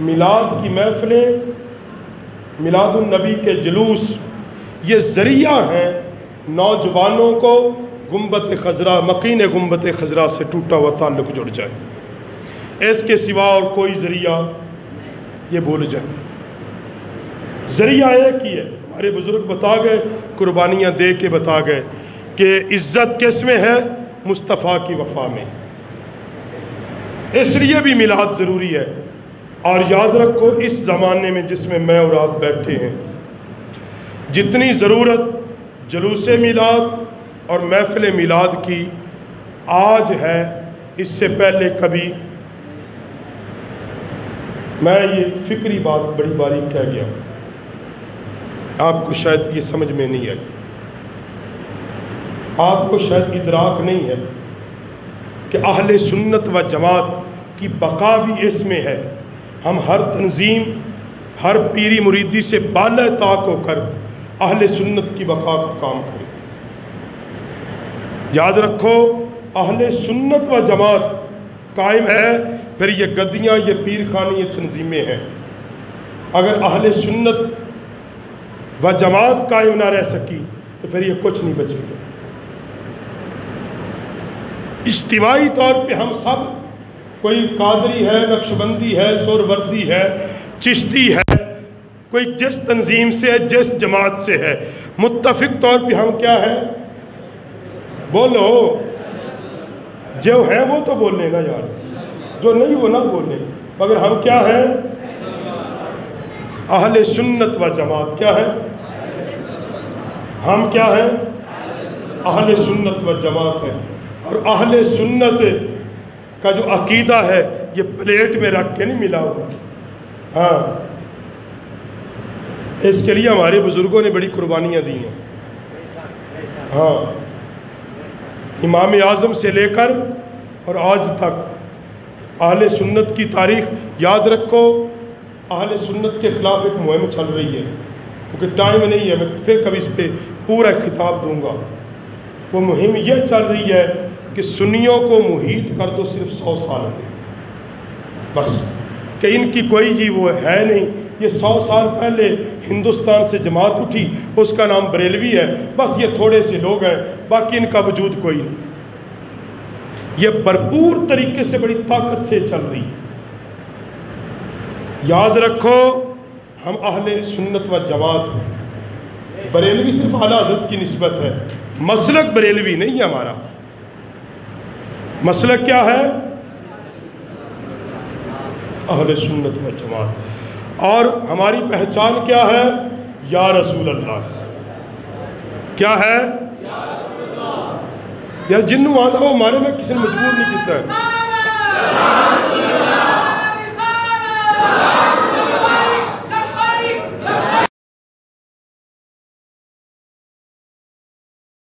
मिलाद की महफिलें, मिलादुन्नबी के जुलूस, ये ज़रिया हैं नौजवानों को गुंबत खज़रा, मकीन गुंबत खज़रा से टूटा हुआ ताल्लुक़ जुड़ जाए। इसके सिवा और कोई ज़रिया ये भूल जाए। ज़रिया एक ही है। हमारे बुज़ुर्ग बता गए, कुर्बानियाँ दे के बता गए कि इज़्ज़त किस में है? मुस्तफ़ा की वफ़ा में। इसलिए भी मिलाद ज़रूरी है। और याद रखो, इस ज़माने में जिसमें मैं और आप बैठे हैं, जितनी ज़रूरत जुलूसे मिलाद और महफ़िल मिलाद की आज है, इससे पहले कभी, मैं ये फ़िक्री बात बड़ी बारीक कह गया, आपको शायद ये समझ में नहीं आई, आपको शायद इदराक नहीं है कि अहले सुन्नत व जमात की बका भी इसमें है। हम हर तंजीम, हर पीरी मुरीदी से बाला ताक होकर अहले सुन्नत की बका का काम करें। याद रखो, अहले सुन्नत व जमात कायम है, फिर ये गद्दियाँ, ये पीर खानी, ये तंजीमें हैं। अगर अहले सुन्नत व जमात कायम ना रह सकी तो फिर ये कुछ नहीं बचेगा। इज्तिमाई तौर पे हम सब, कोई कादरी है, नक्शबंदी है, सोरवर्दी है, चिश्ती है, कोई जिस तंजीम से है, जिस जमात से है, मुत्तफिक तौर पे हम क्या है? बोलो, जो है वो तो बोलने ना यार, जो नहीं वो ना बोलने। मगर हम क्या है? अहले सुन्नत व जमात। क्या है? हम क्या है? अहले सुन्नत व जमात है। और अहले सुन्नत का जो अकीदा है, ये प्लेट में रख के नहीं मिला हुआ। हाँ, इसके लिए हमारे बुज़ुर्गों ने बड़ी कुर्बानियाँ दी हैं। हाँ, इमाम आज़म से लेकर और आज तक अहले सुन्नत की तारीख़ याद रखो। अहले सुन्नत के ख़िलाफ़ एक मुहिम चल रही है, क्योंकि टाइम नहीं है, मैं फिर कभी इस पर पूरा खिताब दूंगा। वो मुहिम यह चल रही है कि सुन्नियों को मुहीत कर दो सिर्फ 100 साल में, बस, कि इनकी कोई जी वो है नहीं। ये 100 साल पहले हिंदुस्तान से जमात उठी, उसका नाम बरेलवी है, बस ये थोड़े से लोग हैं, बाकी इनका वजूद कोई नहीं। ये भरपूर तरीके से बड़ी ताकत से चल रही है। याद रखो, हम अहले सुन्नत व जमात हैं। बरेलवी सिर्फ आला हज़रत की निस्बत है, मसलक बरेलवी नहीं है हमारा। मसलक क्या है? अहले सुन्नत व जमात। और हमारी पहचान क्या है? या रसूल अल्लाह। क्या है? यार जिन्नू आंदा वो हमारे में किसी ने मजबूर नहीं किया है।